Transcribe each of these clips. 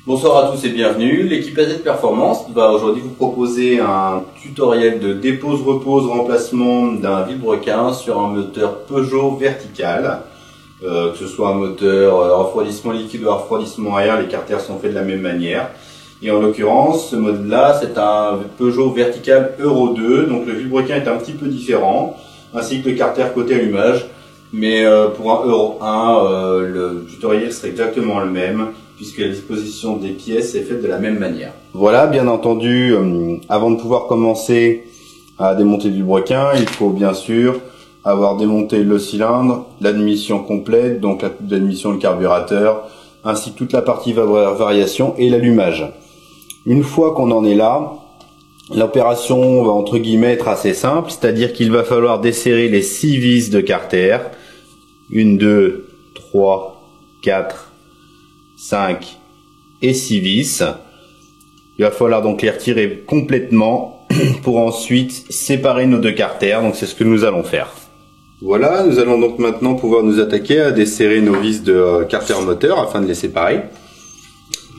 Bonsoir à tous et bienvenue. L'équipe AZ Performance va aujourd'hui vous proposer un tutoriel de dépose-repose remplacement d'un vilebrequin sur un moteur Peugeot vertical. Que ce soit un moteur refroidissement liquide ou refroidissement air, les carters sont faits de la même manière. Et en l'occurrence, ce mode-là, c'est un Peugeot vertical Euro 2, donc le vilebrequin est un petit peu différent, ainsi que le carter côté allumage. Mais pour un Euro 1, le tutoriel serait exactement le même, puisque la disposition des pièces est faite de la même manière. Voilà, bien entendu, avant de pouvoir commencer à démonter le vilebrequin, il faut bien sûr avoir démonté le cylindre, l'admission complète, donc l'admission du carburateur, ainsi que toute la partie variation et l'allumage. Une fois qu'on en est là, l'opération va entre guillemets être assez simple, c'est-à-dire qu'il va falloir desserrer les 6 vis de carter. 1, 2, 3, 4, 5 et 6 vis. Il va falloir donc les retirer complètement pour ensuite séparer nos deux carters. Donc c'est ce que nous allons faire. Voilà, nous allons donc maintenant pouvoir nous attaquer à desserrer nos vis de carter moteur afin de les séparer.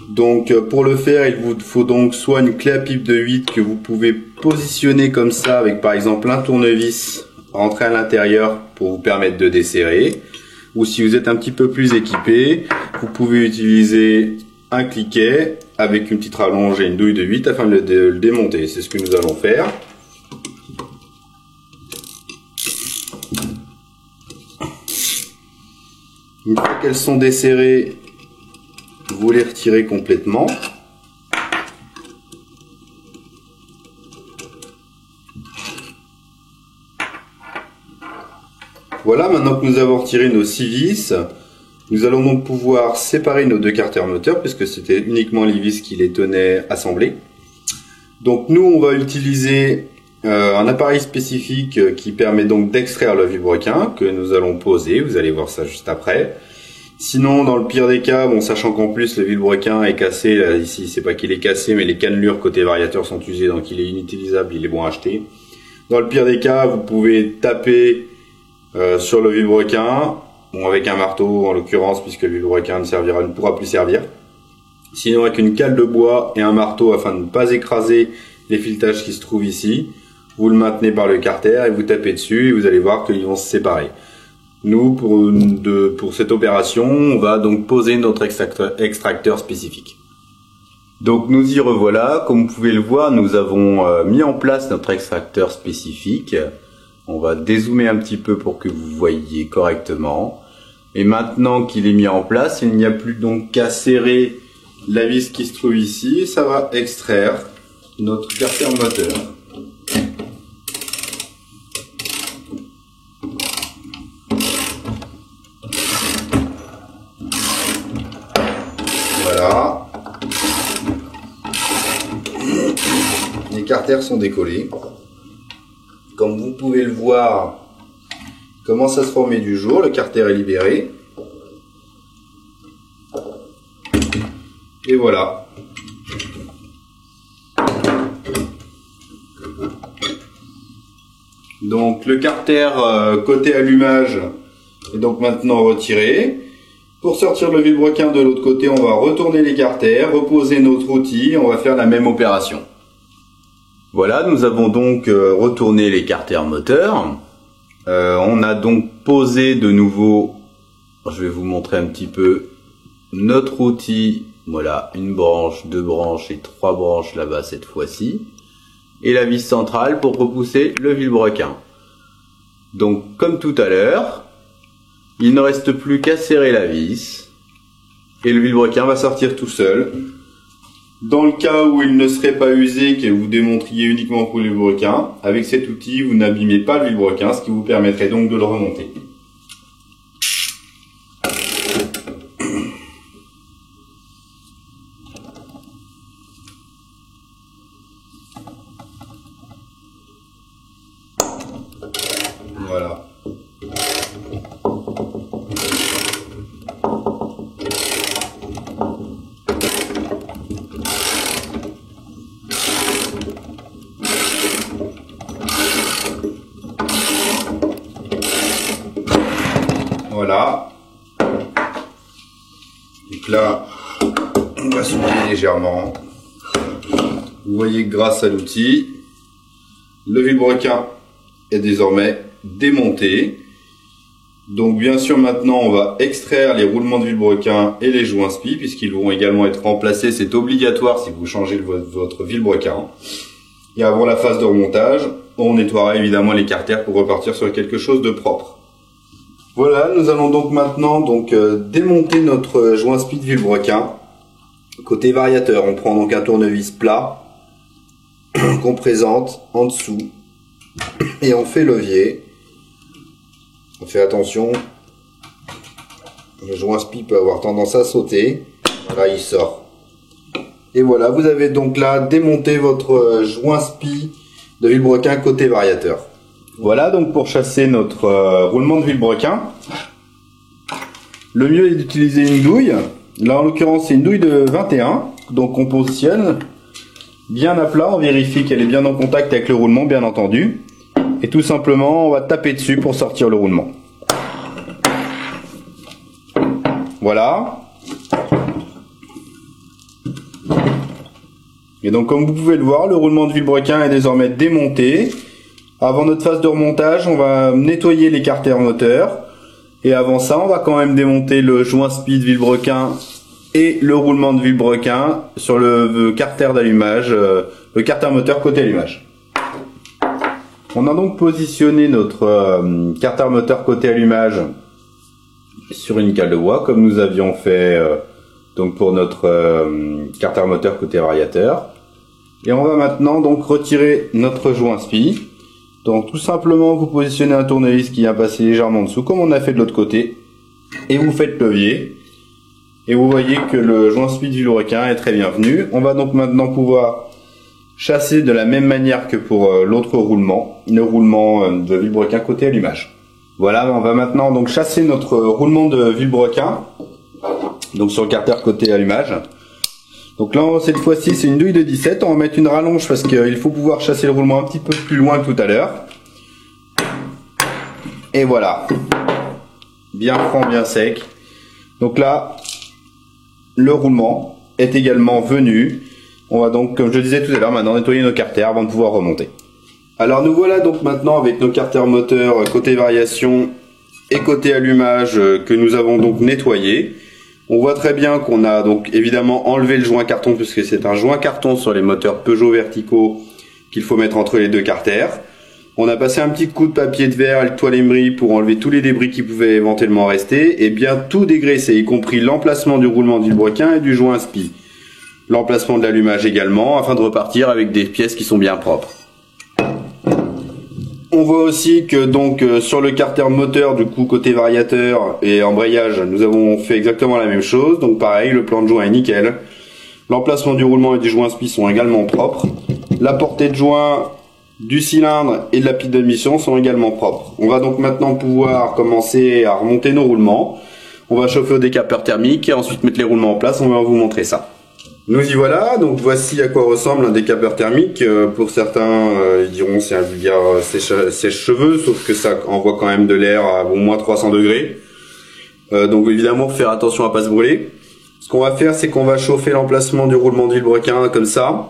Donc pour le faire, il vous faut donc soit une clé à pipe de 8 que vous pouvez positionner comme ça avec par exemple un tournevis rentré à l'intérieur pour vous permettre de desserrer. Ou si vous êtes un petit peu plus équipé, vous pouvez utiliser un cliquet avec une petite rallonge et une douille de 8 afin de le démonter. C'est ce que nous allons faire. Une fois qu'elles sont desserrées, vous les retirez complètement. Voilà, maintenant que nous avons retiré nos 6 vis, nous allons donc pouvoir séparer nos deux carters moteurs, puisque c'était uniquement les vis qui les tenaient assemblés. Donc nous, on va utiliser un appareil spécifique qui permet donc d'extraire le vilebrequin, que nous allons poser, vous allez voir ça juste après. Sinon, dans le pire des cas, bon, sachant qu'en plus le vilebrequin est cassé, là, ici c'est pas qu'il est cassé, mais les cannelures côté variateur sont usées, donc il est inutilisable, il est bon à acheter. Dans le pire des cas, vous pouvez taper sur le vilebrequin, bon, avec un marteau en l'occurrence, puisque le vilebrequin ne pourra plus servir. Sinon avec une cale de bois et un marteau afin de ne pas écraser les filetages qui se trouvent ici, vous le maintenez par le carter et vous tapez dessus et vous allez voir qu'ils vont se séparer. Nous, pour cette opération, on va donc poser notre extracteur spécifique. Donc nous y revoilà, comme vous pouvez le voir, nous avons mis en place notre extracteur spécifique. On va dézoomer un petit peu pour que vous voyiez correctement. Et maintenant qu'il est mis en place, il n'y a plus donc qu'à serrer la vis qui se trouve ici. Et ça va extraire notre carter moteur. Voilà. Les carters sont décollés. Comme vous pouvez le voir, il commence à se former du jour, le carter est libéré. Et voilà. Donc le carter côté allumage est donc maintenant retiré. Pour sortir le vilebrequin de l'autre côté, on va retourner les carters, reposer notre outil, on va faire la même opération. Voilà, nous avons donc retourné les carters moteurs. On a donc posé de nouveau, je vais vous montrer un petit peu, notre outil. Voilà, une branche, 2 branches et 3 branches là-bas cette fois-ci. Et la vis centrale pour repousser le vilebrequin. Donc comme tout à l'heure, il ne reste plus qu'à serrer la vis. Et le vilebrequin va sortir tout seul. Dans le cas où il ne serait pas usé, que vous démontriez uniquement pour le vilebrequin, avec cet outil, vous n'abîmez pas le vilebrequin, ce qui vous permettrait donc de le remonter. Voilà. On va soulever légèrement. Vous voyez que grâce à l'outil, le vilebrequin est désormais démonté. Donc bien sûr maintenant on va extraire les roulements de vilebrequin et les joints spi puisqu'ils vont également être remplacés, c'est obligatoire si vous changez votre vilebrequin. Et avant la phase de remontage, on nettoiera évidemment les carters pour repartir sur quelque chose de propre. Voilà, nous allons donc maintenant démonter notre joint spi de vilebrequin. Côté variateur, on prend donc un tournevis plat qu'on présente en dessous et on fait levier. On fait attention, le joint spi peut avoir tendance à sauter. Voilà, il sort. Et voilà, vous avez donc là démonté votre joint spi de vilebrequin côté variateur. Voilà donc pour chasser notre roulement de vilebrequin. Le mieux est d'utiliser une douille. Là en l'occurrence c'est une douille de 21. Donc on positionne bien à plat, on vérifie qu'elle est bien en contact avec le roulement bien entendu. Et tout simplement, on va taper dessus pour sortir le roulement. Voilà. Et donc, comme vous pouvez le voir, le roulement de vilebrequin est désormais démonté. Avant notre phase de remontage, on va nettoyer les carters moteurs. Et avant ça, on va quand même démonter le joint spi de vilebrequin et le roulement de vilebrequin sur le carter d'allumage, le carter moteur côté allumage. On a donc positionné notre carter moteur côté allumage sur une cale de bois comme nous avions fait donc pour notre carter moteur côté variateur. Et on va maintenant donc retirer notre joint spi. Donc tout simplement vous positionnez un tournevis qui vient passer légèrement en dessous comme on a fait de l'autre côté et vous faites levier. Et vous voyez que le joint spi de vilebrequin est très bien venu. On va donc maintenant pouvoir chasser de la même manière que pour l'autre roulement, le roulement de vilebrequin côté allumage. Voilà, on va maintenant donc chasser notre roulement de vilebrequin, donc sur le carter côté allumage. Donc là, cette fois-ci, c'est une douille de 17. On va mettre une rallonge parce qu'il faut pouvoir chasser le roulement un petit peu plus loin que tout à l'heure. Et voilà, bien franc, bien sec. Donc là, le roulement est également venu. On va donc, comme je le disais tout à l'heure, maintenant nettoyer nos carters avant de pouvoir remonter. Alors nous voilà donc maintenant avec nos carters moteurs côté variation et côté allumage que nous avons donc nettoyé. On voit très bien qu'on a donc évidemment enlevé le joint carton puisque c'est un joint carton sur les moteurs Peugeot verticaux qu'il faut mettre entre les deux carters. On a passé un petit coup de papier de verre avec toile émery pour enlever tous les débris qui pouvaient éventuellement rester et bien tout dégraisser, y compris l'emplacement du roulement de vilebrequin et du joint spi. L'emplacement de l'allumage également, afin de repartir avec des pièces qui sont bien propres. On voit aussi que donc sur le carter moteur, du coup côté variateur et embrayage, nous avons fait exactement la même chose. Donc pareil, le plan de joint est nickel. L'emplacement du roulement et du joint spi sont également propres. La portée de joint du cylindre et de la pile d'admission sont également propres. On va donc maintenant pouvoir commencer à remonter nos roulements. On va chauffer au décapeur thermique et ensuite mettre les roulements en place. On va vous montrer ça. Nous y voilà, donc voici à quoi ressemble un décapeur thermique. Pour certains, ils diront c'est un vulgaire sèche-cheveux, sauf que ça envoie quand même de l'air à au moins 300 degrés. Donc évidemment, faire attention à pas se brûler. Ce qu'on va faire, c'est qu'on va chauffer l'emplacement du roulement de vilebrequin comme ça,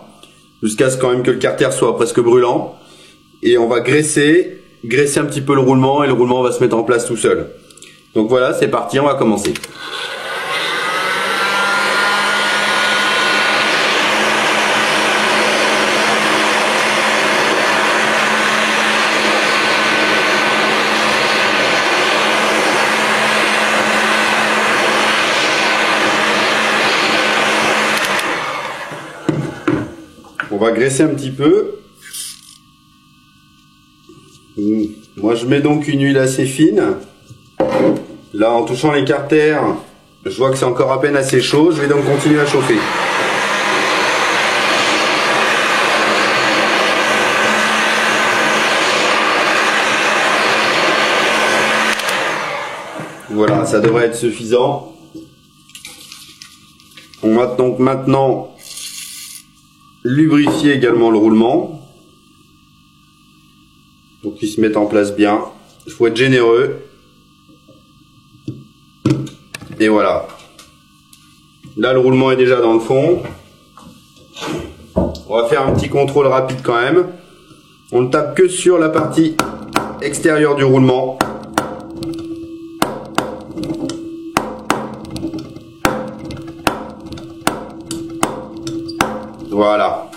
jusqu'à ce quand même que le carter soit presque brûlant. Et on va graisser un petit peu le roulement et le roulement va se mettre en place tout seul. Donc voilà, c'est parti, on va commencer. On va graisser un petit peu. Moi je mets donc une huile assez fine. Là en touchant les carters, je vois que c'est encore à peine assez chaud. Je vais donc continuer à chauffer. Voilà, ça devrait être suffisant. On va donc maintenant lubrifier également le roulement. Donc il se met en place bien. Il faut être généreux. Et voilà. Là, le roulement est déjà dans le fond. On va faire un petit contrôle rapide quand même. On ne tape que sur la partie extérieure du roulement. Voilà.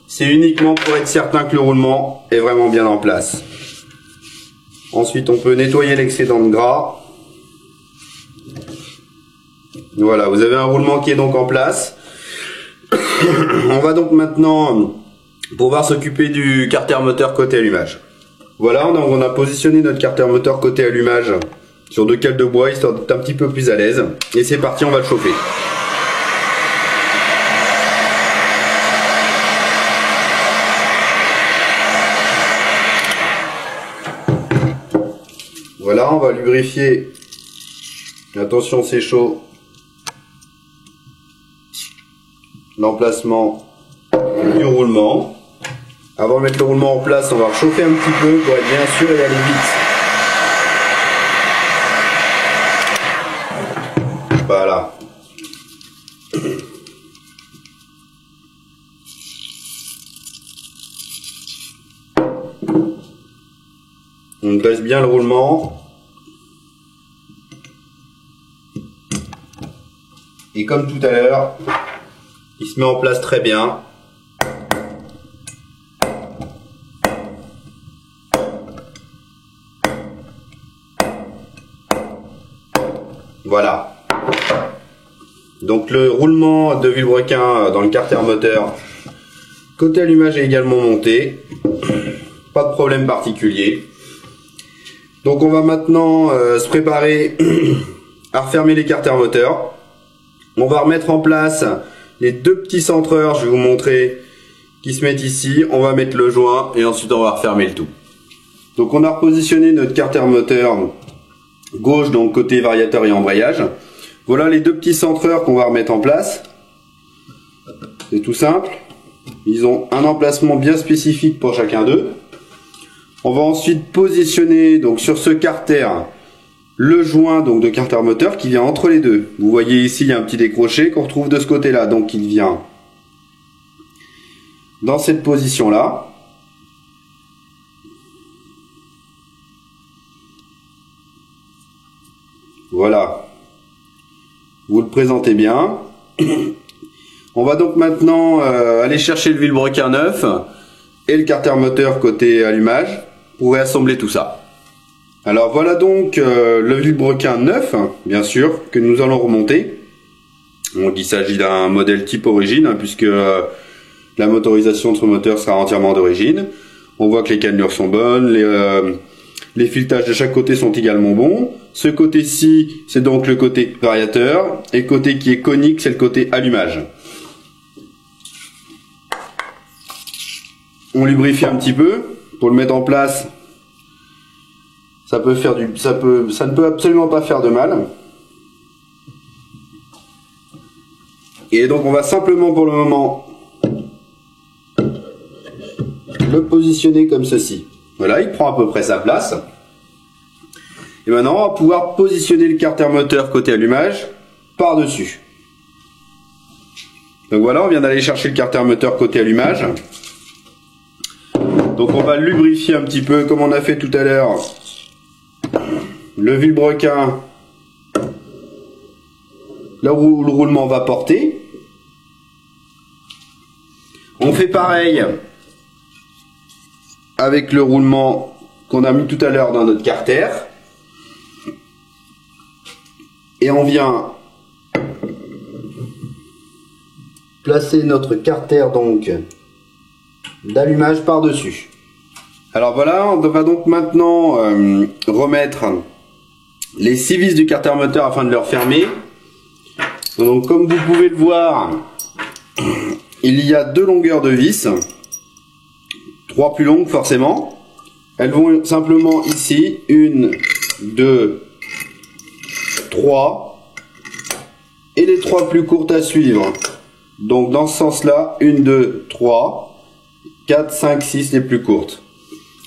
C'est uniquement pour être certain que le roulement est vraiment bien en place. Ensuite, on peut nettoyer l'excédent de gras. Voilà, vous avez un roulement qui est donc en place. On va donc maintenant pouvoir s'occuper du carter moteur côté allumage. Voilà, on a positionné notre carter moteur côté allumage sur 2 cales de bois, histoire d'être un petit peu plus à l'aise. Et c'est parti, on va le chauffer. Voilà, on va lubrifier. Attention, c'est chaud. L'emplacement du roulement. Avant de mettre le roulement en place, on va chauffer un petit peu pour être bien sûr et aller vite. Voilà. On dresse bien le roulement. Et comme tout à l'heure, il se met en place très bien. Voilà. Donc le roulement de vilebrequin dans le carter moteur côté allumage est également monté. Pas de problème particulier. Donc on va maintenant se préparer à refermer les carters moteurs. On va remettre en place les 2 petits centreurs, je vais vous montrer, qui se mettent ici. On va mettre le joint et ensuite on va refermer le tout. Donc on a repositionné notre carter moteur gauche, donc côté variateur et embrayage. Voilà les 2 petits centreurs qu'on va remettre en place. C'est tout simple. Ils ont un emplacement bien spécifique pour chacun d'eux. On va ensuite positionner donc sur ce carter le joint donc de carter moteur qui vient entre les deux. Vous voyez ici, il y a un petit décroché qu'on retrouve de ce côté-là. Donc il vient dans cette position-là. Voilà. Vous le présentez bien. On va donc maintenant aller chercher le vilebrequin neuf et le carter moteur côté allumage pour réassembler tout ça. Alors voilà donc le vilebrequin neuf, bien sûr, que nous allons remonter. Donc il s'agit d'un modèle type origine, hein, puisque la motorisation de ce moteur sera entièrement d'origine. On voit que les cannelures sont bonnes, les filetages de chaque côté sont également bons. Ce côté-ci, c'est donc le côté variateur, et le côté qui est conique, c'est le côté allumage. On lubrifie un petit peu pour le mettre en place. Ça ne peut absolument pas faire de mal. Et donc on va simplement pour le moment le positionner comme ceci. Voilà, il prend à peu près sa place. Et maintenant on va pouvoir positionner le carter moteur côté allumage par-dessus. Donc voilà, on vient d'aller chercher le carter moteur côté allumage. Donc on va lubrifier un petit peu comme on a fait tout à l'heure le vilebrequin là où le roulement va porter. On fait pareil avec le roulement qu'on a mis tout à l'heure dans notre carter. Et on vient placer notre carter donc d'allumage par-dessus. Alors voilà, on va donc maintenant remettre les 6 vis du carter moteur afin de le refermer. Donc comme vous pouvez le voir, il y a 2 longueurs de vis, 3 plus longues forcément. Elles vont simplement ici, 1, 2, 3, et les 3 plus courtes à suivre. Donc dans ce sens-là, 1, 2, 3, 4, 5, 6 les plus courtes.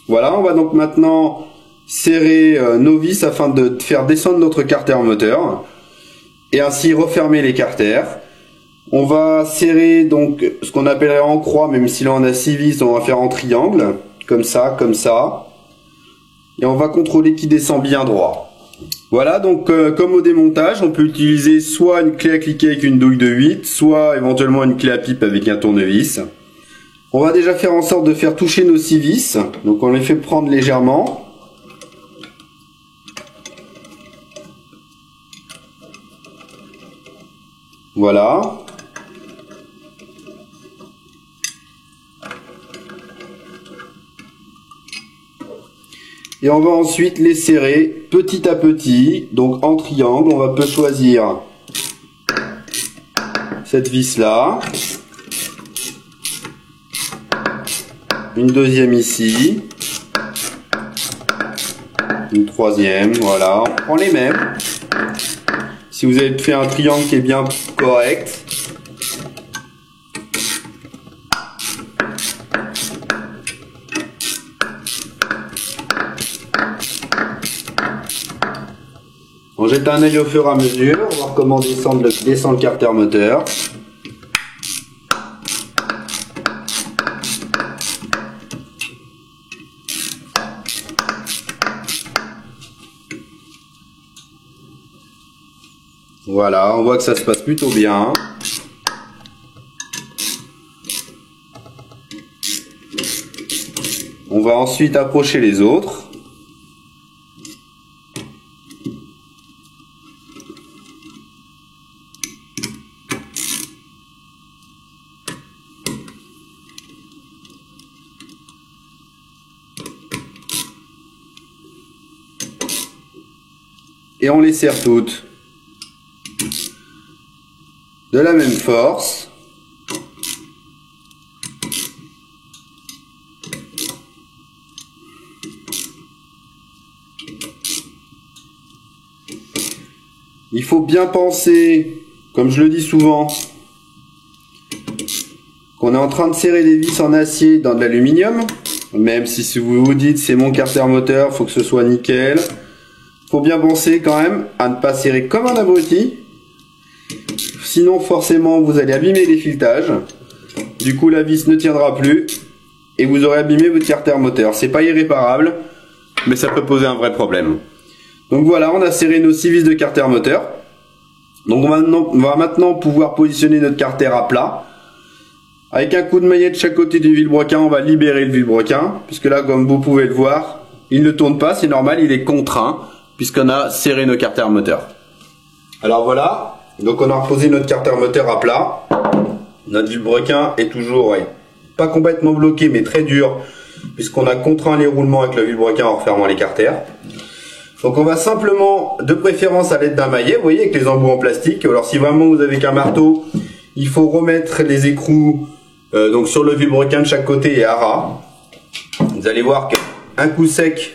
Voilà, on va donc maintenant serrer nos vis afin de faire descendre notre carter moteur. et ainsi refermer les carters. On va serrer donc ce qu'on appellerait en croix, même si là on a 6 vis, on va faire en triangle, comme ça, et on va contrôler qu'il descend bien droit. Voilà, donc comme au démontage, on peut utiliser soit une clé à cliquer avec une douille de 8, soit éventuellement une clé à pipe avec un tournevis. On va déjà faire en sorte de faire toucher nos 6 vis, donc on les fait prendre légèrement. Voilà. Et on va ensuite les serrer petit à petit, donc en triangle. On peut choisir cette vis là, une deuxième ici, une troisième, voilà. On prend les mêmes. Si vous avez fait un triangle qui est bien correct. On jette un œil au fur et à mesure, on va voir comment descend le carter moteur. Voilà, on voit que ça se passe plutôt bien. On va ensuite approcher les autres. Et on les serre toutes de la même force. Il faut bien penser, comme je le dis souvent, qu'on est en train de serrer des vis en acier dans de l'aluminium. Même si vous vous dites c'est mon carter moteur, faut que ce soit nickel. Faut bien penser quand même à ne pas serrer comme un abruti. Sinon forcément vous allez abîmer les filetages. Du coup la vis ne tiendra plus et vous aurez abîmé votre carter moteur. C'est pas irréparable, mais ça peut poser un vrai problème. Donc voilà, on a serré nos 6 vis de carter moteur. Donc on va maintenant pouvoir positionner notre carter à plat. Avec un coup de maillet de chaque côté du vilebrequin, on va libérer le vilebrequin. Puisque là, comme vous pouvez le voir, il ne tourne pas, c'est normal, il est contraint. Puisqu'on a serré nos carter moteurs. Alors voilà, donc on a reposé notre carter moteur à plat. Notre vilebrequin est toujours pas complètement bloqué, mais très dur, puisqu'on a contraint les roulements avec le vilebrequin en refermant les carters. Donc on va simplement, de préférence à l'aide d'un maillet, vous voyez, avec les embouts en plastique. Alors si vraiment vous avez qu'un marteau, il faut remettre les écrous donc sur le vilebrequin de chaque côté et à ras. Vous allez voir qu'un coup sec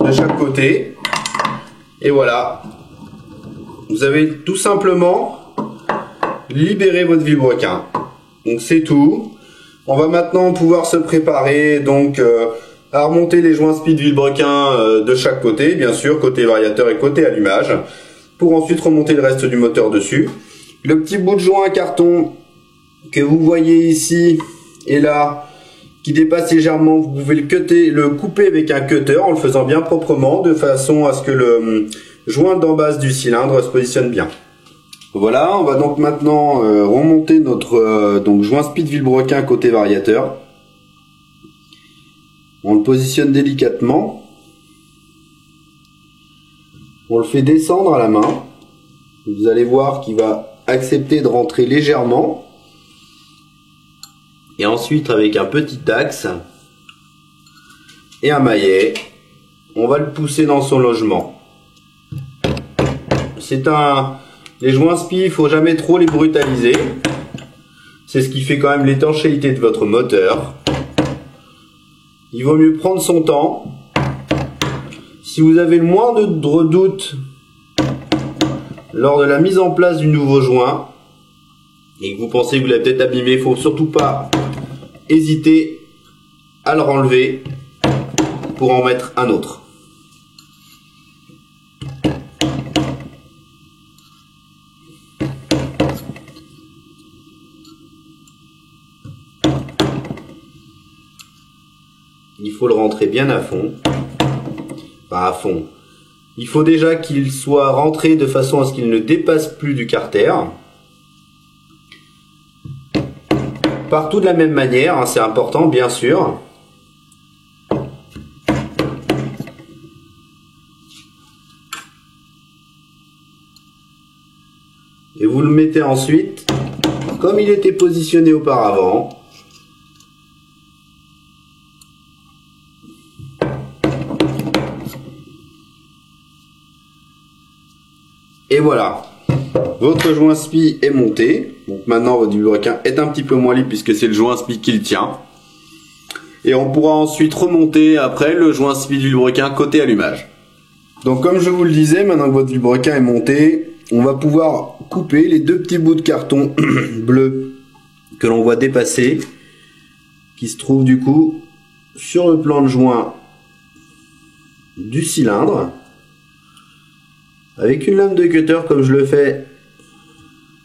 de chaque côté. Et voilà, vous avez tout simplement libéré votre vilebrequin. Donc c'est tout. On va maintenant pouvoir se préparer donc à remonter les joints speed vilebrequin de chaque côté, bien sûr, côté variateur et côté allumage, pour ensuite remonter le reste du moteur dessus. Le petit bout de joint carton que vous voyez ici et là, qui dépasse légèrement, vous pouvez le couper avec un cutter en le faisant bien proprement, de façon à ce que le joint d'en base du cylindre se positionne bien. Voilà, on va donc maintenant remonter notre joint speed vilebrequin côté variateur. On le positionne délicatement. On le fait descendre à la main. Vous allez voir qu'il va accepter de rentrer légèrement. Et ensuite, avec un petit axe et un maillet, on va le pousser dans son logement. Les joints spi, il faut jamais trop les brutaliser. C'est ce qui fait quand même l'étanchéité de votre moteur. Il vaut mieux prendre son temps. Si vous avez le moindre doute lors de la mise en place du nouveau joint et que vous pensez que vous l'avez peut-être abîmé, il ne faut surtout pas hésiter à le renlever pour en mettre un autre. il faut le rentrer bien à fond. Enfin, à fond. Il faut déjà qu'il soit rentré de façon à ce qu'il ne dépasse plus du carter. Partout de la même manière, hein, c'est important bien sûr. Et vous le mettez ensuite, comme il était positionné auparavant. Et voilà, votre joint SPI est monté. Donc maintenant votre vilebrequin est un petit peu moins libre puisque c'est le joint SPI qui le tient. Et on pourra ensuite remonter après le joint SPI du vilebrequin côté allumage. Donc comme je vous le disais, maintenant que votre vilebrequin est monté, on va pouvoir couper les deux petits bouts de carton bleu que l'on voit dépasser, qui se trouvent du coup sur le plan de joint du cylindre. Avec une lame de cutter comme je le fais,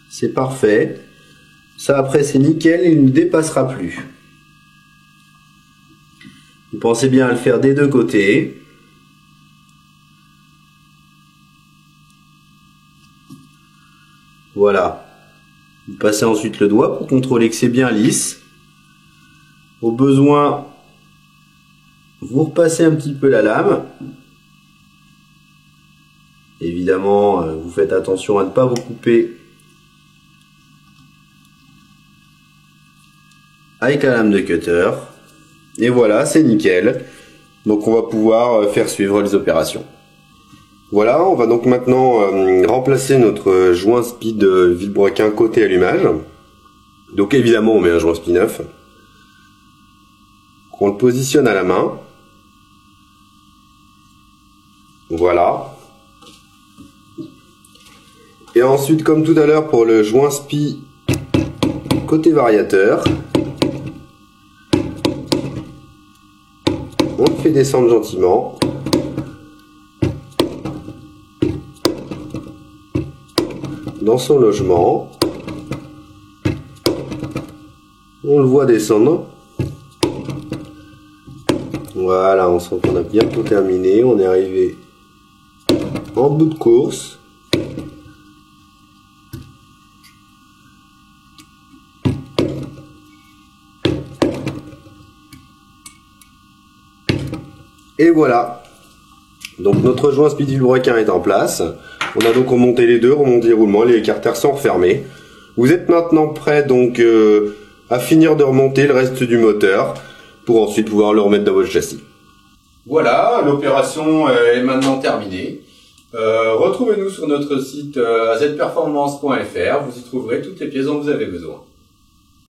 c'est parfait. Ça après c'est nickel, il ne dépassera plus. Vous pensez bien à le faire des deux côtés. Voilà. Vous passez ensuite le doigt pour contrôler que c'est bien lisse. Au besoin, vous repassez un petit peu la lame. Évidemment, vous faites attention à ne pas vous couper avec la lame de cutter. Et voilà, c'est nickel. Donc on va pouvoir faire suivre les opérations. Voilà, on va donc maintenant remplacer notre joint SPI de vilebrequin côté allumage. Donc évidemment, on met un joint SPI neuf. On le positionne à la main. Voilà. Et ensuite, comme tout à l'heure pour le joint SPI côté variateur, on le fait descendre gentiment. Dans son logement. On le voit descendre. Voilà, on sent qu'on a bientôt terminé. On est arrivé en bout de course. Et voilà. Donc notre joint SPI du vilebrequin est en place. On a donc remonté les deux, remonté les roulements, les carters sont refermés. Vous êtes maintenant prêt donc à finir de remonter le reste du moteur pour ensuite pouvoir le remettre dans votre châssis. Voilà, l'opération est maintenant terminée. Retrouvez-nous sur notre site azperformance.fr, vous y trouverez toutes les pièces dont vous avez besoin.